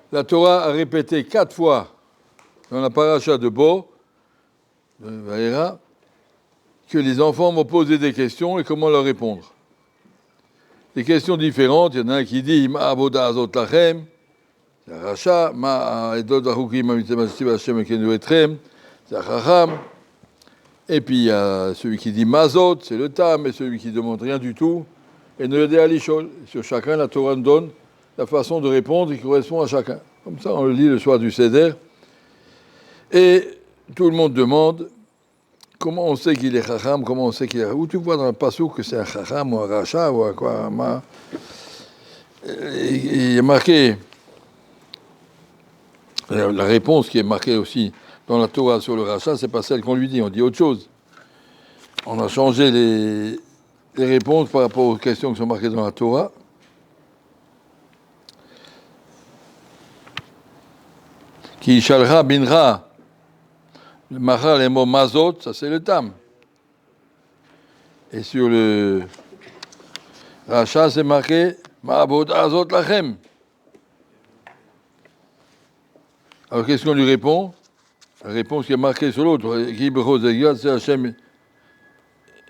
La Torah a répété 4 fois dans la paracha de Bo, de Vaïra, que les enfants vont poser des questions et comment leur répondre. Des questions différentes, il y en a un qui dit « Ma avoda azot lachem » c'est un rachat, « Ma edot achukim amitzvah Hashem ekenu etrem » c'est un chacham. Et puis il y a celui qui dit « Mazot » c'est le tam, et celui qui ne demande rien du tout. Et ne yodea lishol. Sur chacun, la Torah nous donne la façon de répondre qui correspond à chacun. Comme ça, on le lit le soir du Seder. Et tout le monde demande comment on sait qu'il est chacham, comment on sait qu'il est... Où tu vois dans le passouk que c'est un chacham ou un rachat ou un quoi. Il y a marqué, la réponse qui est marquée aussi dans la Torah sur le rachat, c'est pas celle qu'on lui dit, on dit autre chose. On a changé les réponses par rapport aux questions qui sont marquées dans la Torah. Qui shalra binra, le machal et mot mazot, ça c'est le tam. Et sur le rachat, c'est marqué ma'abod azot lachem. Alors qu'est-ce qu'on lui répond? La réponse qui est marquée sur l'autre, c'est Hachem.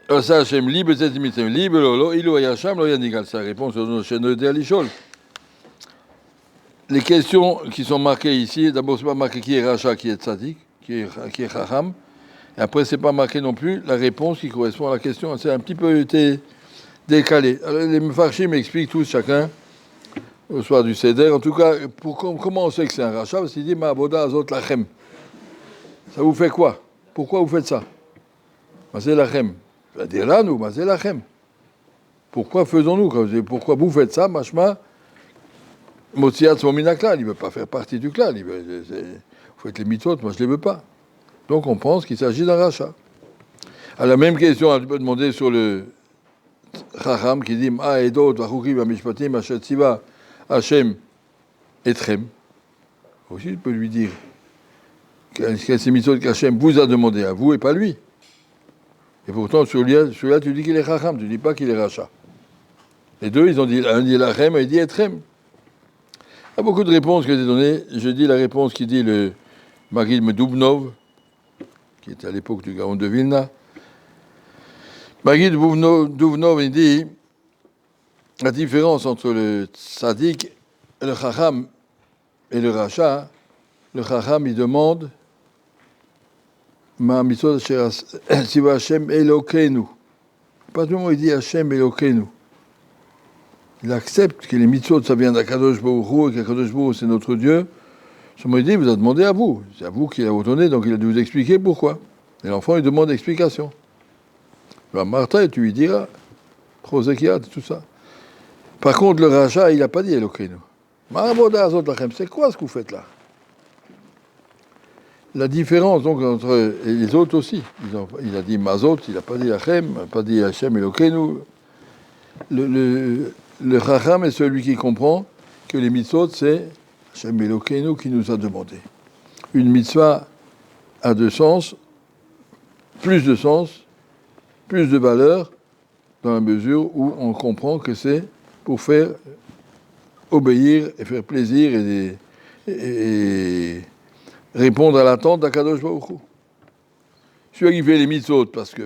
C'est Hachem libre, c'est Mitzvah libre, lo ilo yacham lo yanigal. C'est la réponse au Sheno de Alishol. Les questions qui sont marquées ici, d'abord, c'est pas marqué qui est Racha, qui est Tzadik, qui est Chacham. Et après, c'est pas marqué non plus la réponse qui correspond à la question. C'est un petit peu décalé. Alors, les Mefarshim m'expliquent tous, chacun, au soir du Seder. En tout cas, comment on sait que c'est un Racha? Parce qu'il dit Ma'avoda azot lachem. Ça vous fait quoi? Pourquoi vous faites ça? Mazé lachem. Je vais dire là, nous, Mazé lachem. Pourquoi faisons-nous? Pourquoi vous faites ça, machma? Motsiat Momina Klal, il ne veut pas faire partie du Klal. Vous faites les mitzvot, moi je ne les veux pas. Donc on pense qu'il s'agit d'un rachat. À la même question, on peut demander sur le Chacham qui dit Ma edot vachukim amishpatim asher tziva Hashem etrem. Aussi, il peut lui dire quelles ces mitzvot qu'Hachem vous a demandé à vous et pas lui. Et pourtant, sur là, tu dis qu'il est Chacham, tu ne dis pas qu'il est rachat. Les deux, ils ont dit, un dit lachem et il dit etrem. Il y a beaucoup de réponses que j'ai données. Je dis la réponse qui dit le Marid Dubnov, qui était à l'époque du Gaon de Vilna. Marid Dubnov, il dit la différence entre le tzaddik, le chacham et le rachat. Le chacham, il demande Ma mitzvot siva Hashem Elokeinu. Pas tout le monde il dit Hashem Elokeinu. Il accepte que les mitzvot, ça vient d'Akadosh Baruch Hu, et qu'Akadosh Baruch Hu, c'est notre Dieu. Son dit, vous a demandé à vous. C'est à vous qu'il a ordonné, donc il a dû vous expliquer pourquoi. Et l'enfant, il demande explication. Alors, Martha, tu lui diras, Chosekiat, tout ça. Par contre, le rachat, il n'a pas dit Elokeinu. Ma'avoda azot lachem, c'est quoi ce que vous faites là? La différence, donc, entre les autres aussi. Il a dit Mazot, il n'a pas dit Lachem, il n'a pas dit Hashem Elokeinu. Le Chacham est celui qui comprend que les mitzvot, c'est Hashem Elokeinu qui nous a demandé. Une mitzvah a deux sens, plus de valeur, dans la mesure où on comprend que c'est pour faire obéir et faire plaisir et répondre à l'attente d'Akadosh Baruch Hu. Celui qui fait les mitzvot parce que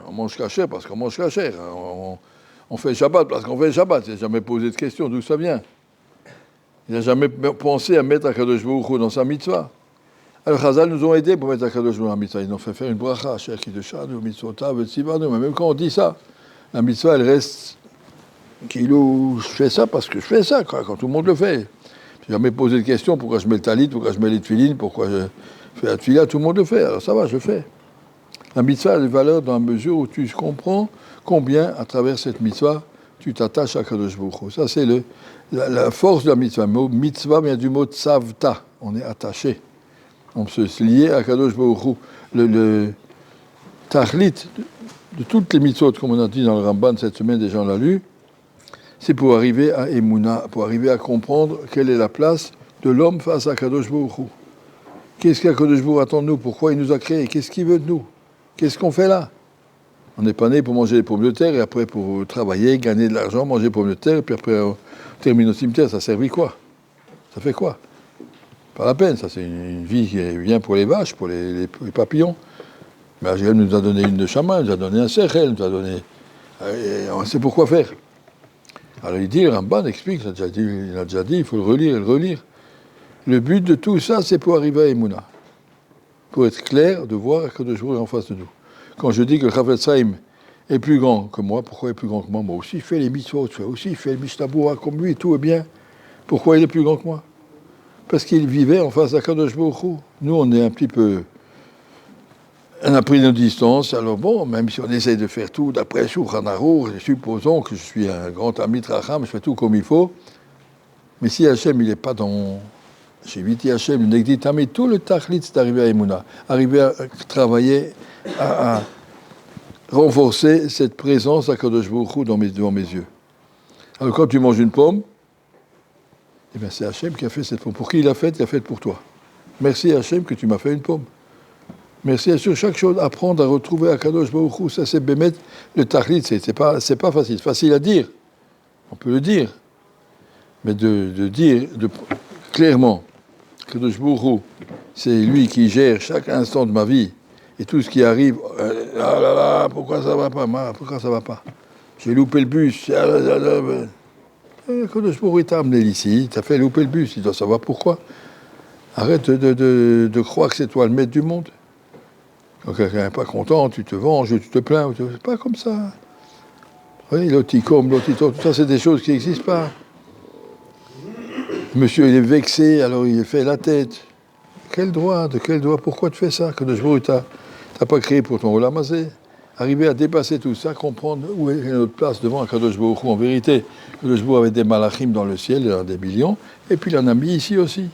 on mange kasher, parce qu'on mange kasher, on fait Shabbat parce qu'on fait Shabbat. Il n'a jamais posé de question d'où ça vient. Il n'a jamais pensé à mettre Akadosh Baruch Hu dans sa mitzvah. Alors, Chazal nous ont aidés pour mettre Akadosh Baruch Hu dans la mitzvah. Ils nous ont fait faire une bracha, Cher Kiddushanu, Mitzvotav, Tzivanu. Mais même quand on dit ça, la mitzvah, elle reste je fais ça parce que je fais ça, quoi, quand tout le monde le fait. Je n'ai jamais posé de question pourquoi je mets le talit, pourquoi je mets les tefilines, pourquoi je fais la tefila, tout le monde le fait. Alors ça va, je fais. La mitzvah a des valeurs dans la mesure où tu comprends combien, à travers cette mitzvah, tu t'attaches à Kadosh Baruch Hu. Ça, c'est la force de la mitzvah. Le mot mitzvah vient du mot tzavta. On est attaché. On peut se lier à Kadosh Baruch Hu. Le tahlit de toutes les mitzvot, comme on a dit dans le Ramban cette semaine, déjà on l'a lu, c'est pour arriver à Emouna, pour arriver à comprendre quelle est la place de l'homme face à Kadosh Baruch Hu. Qu'est-ce qu'Akadosh Baruch Hu attend de nous? Pourquoi il nous a créés? Qu'est-ce qu'il veut de nous? Qu'est-ce qu'on fait là? On n'est pas né pour manger des pommes de terre et après pour travailler, gagner de l'argent, manger des pommes de terre, et puis après on termine au cimetière. Ça servait quoi? Ça fait quoi? Pas la peine, ça c'est une vie qui est bien pour les vaches, pour les papillons. Mais Hachem nous a donné une de chaman, nous a donné un sechel, nous a donné... Et on sait pourquoi faire. Alors il dit, le Ramban explique, il a déjà dit, il faut le relire et le relire. Le but de tout ça, c'est pour arriver à Emouna. Pour être clair, de voir que de jour est en face de nous. Quand je dis que le Chafetz Chaim est plus grand que moi, pourquoi il est plus grand que moi? Moi aussi, il fait les mitzvot, aussi, il fait le Mishtabura comme lui, tout est bien. Pourquoi il est plus grand que moi? Parce qu'il vivait en face d'Akadosh Baruch Hu. Nous, on est un petit peu... On a pris nos distances, alors bon, même si on essaye de faire tout d'après Shulchan Aruch, supposons que je suis un grand ami Racham, je fais tout comme il faut, mais si Hachem, il n'est pas dans... J'ai vite Hachem, il dit, mais tout le tachlit, c'est d'arriver à Emouna, arriver à travailler, à renforcer cette présence à Kadosh Baruch Hu devant mes yeux. Alors quand tu manges une pomme, eh bien c'est Hachem qui a fait cette pomme. Pour qui il l'a faite? Il l'a faite pour toi. Merci Hachem que tu m'as fait une pomme. Merci sur chaque chose, apprendre à retrouver Akadosh Baruch Hu, ça c'est bémet, le tachlit, c'est pas facile. Facile à dire, on peut le dire, mais de dire clairement, Akadosh Baruch Hu, c'est lui qui gère chaque instant de ma vie, et tout ce qui arrive, ah là là, pourquoi ça va pas, pourquoi ça va pas? J'ai loupé le bus, Akadosh Baruch Hu t'a amené ici, t'as fait louper le bus, il doit savoir pourquoi. Arrête de croire que c'est toi le maître du monde. Quand quelqu'un n'est pas content, tu te venges, tu te plains, c'est pas comme ça. Oui, l'oticom, l'otito, tout ça, c'est des choses qui n'existent pas. Monsieur, il est vexé, alors il fait la tête. Quel droit? Pourquoi tu fais ça? Que de jour, t'as pas créé pour ton Olamazé. Arriver à dépasser tout ça, comprendre où est notre place devant Akadosh Baruch Hu. En vérité, Akadosh Baruch Hu avait des malachim dans le ciel, il en a des millions, et puis il en a mis ici aussi.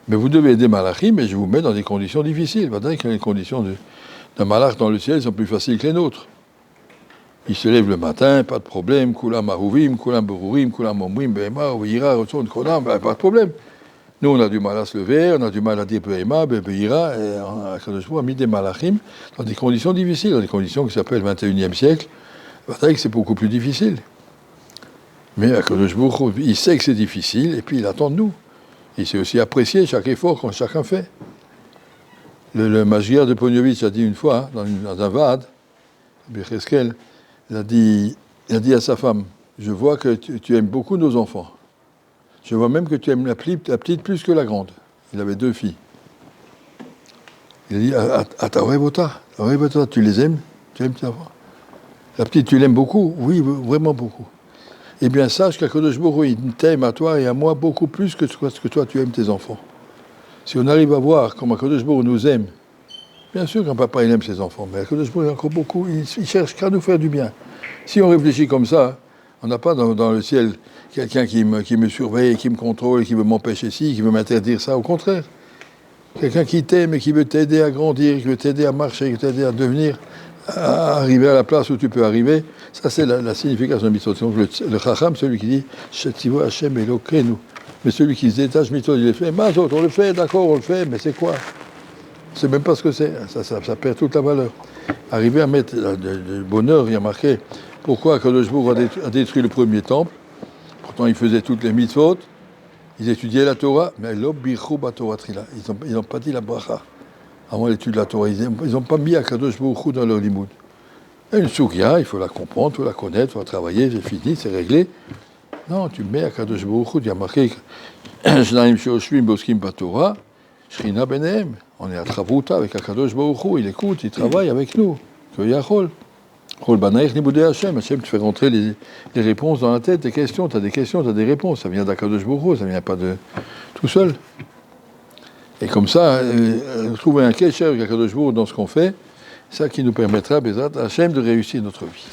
Mais vous devez aider Malachim, mais je vous mets dans des conditions difficiles. Vous voyez que les conditions d'un Malach dans le ciel sont plus faciles que les nôtres. Il se lève le matin, pas de problème. Kulam Aruvim, Kulam Berurim, Kulam Omrim, Behema, Oveira, Rotson, Kodam, pas de problème. Nous, on a du mal à se lever, on a du mal à dire Behema, Beira, et Akadosh Baruch Hu a mis des Malachim dans des conditions difficiles, dans des conditions qui s'appellent 21e siècle. Vous voyez que c'est beaucoup plus difficile. Mais Akadosh Baruch Hu, il sait que c'est difficile, et puis il attend de nous. Il sait aussi apprécier chaque effort que chacun fait. Le Magyar de Ponyovitch a dit une fois, dans un Vade, Becheskel, il a dit à sa femme, je vois que tu aimes beaucoup nos enfants. Je vois même que tu aimes la petite plus que la grande. Il avait 2 filles. Il a dit, Ataorevota, tu les aimes? Tu aimes tes enfants? La petite, tu l'aimes beaucoup? Oui, vraiment beaucoup. Eh bien, sache qu'Akadosh Baruch Hu, il t'aime à toi et à moi beaucoup plus que ce que toi tu aimes tes enfants. Si on arrive à voir comment Akadosh Baruch Hu nous aime, bien sûr qu'un papa il aime ses enfants, mais Akadosh Baruch Hu encore beaucoup, il cherche qu'à nous faire du bien. Si on réfléchit comme ça, on n'a pas dans le ciel quelqu'un qui me surveille, qui me contrôle, qui veut m'empêcher ci, qui veut m'interdire ça, au contraire. Quelqu'un qui t'aime et qui veut t'aider à grandir, qui veut t'aider à marcher, qui veut t'aider à devenir, à arriver à la place où tu peux arriver. Ça, c'est la signification de mitzvot. Donc, le chacham, celui qui dit « Shetivo Hashem Elokeinu ». Mais celui qui se détache mitzvot, il les fait. Mazot, on le fait, d'accord, on le fait, mais c'est quoi? On ne sait même pas ce que c'est. Ça perd toute la valeur. Arriver à mettre le bonheur, il y a marqué pourquoi Akadosh Baruch Hu a détruit le premier temple. Pourtant, il faisait toutes les mitzvot. Ils étudiaient la Torah, mais l'obichou Torah trila. Ils n'ont pas dit la bracha avant l'étude de la Torah. Ils n'ont pas mis Akadosh Baruch Hu dans leur limoud. Une soukya, il faut la comprendre, il faut la connaître, il faut la travailler, c'est fini, c'est réglé. Non, tu mets Akadosh Baruch Hu, il y a marqué Shnaim Sheoshvim Boskim Batorah, Shrina Benehem. On est à Travouta avec Akadosh Baruch Hu, il écoute, il travaille avec nous. Que Yachol. Chol Banaïch Niboudé Hashem. Hashem te fait rentrer les réponses dans la tête, des questions, tu as des réponses. Ça vient d'Akadosh Baruch Hu, ça vient pas de tout seul. Et comme ça, trouver un kesher avec Akadosh Baruch Hu dans ce qu'on fait, ça qui nous permettra, Bezrat Hashem, de réussir notre vie.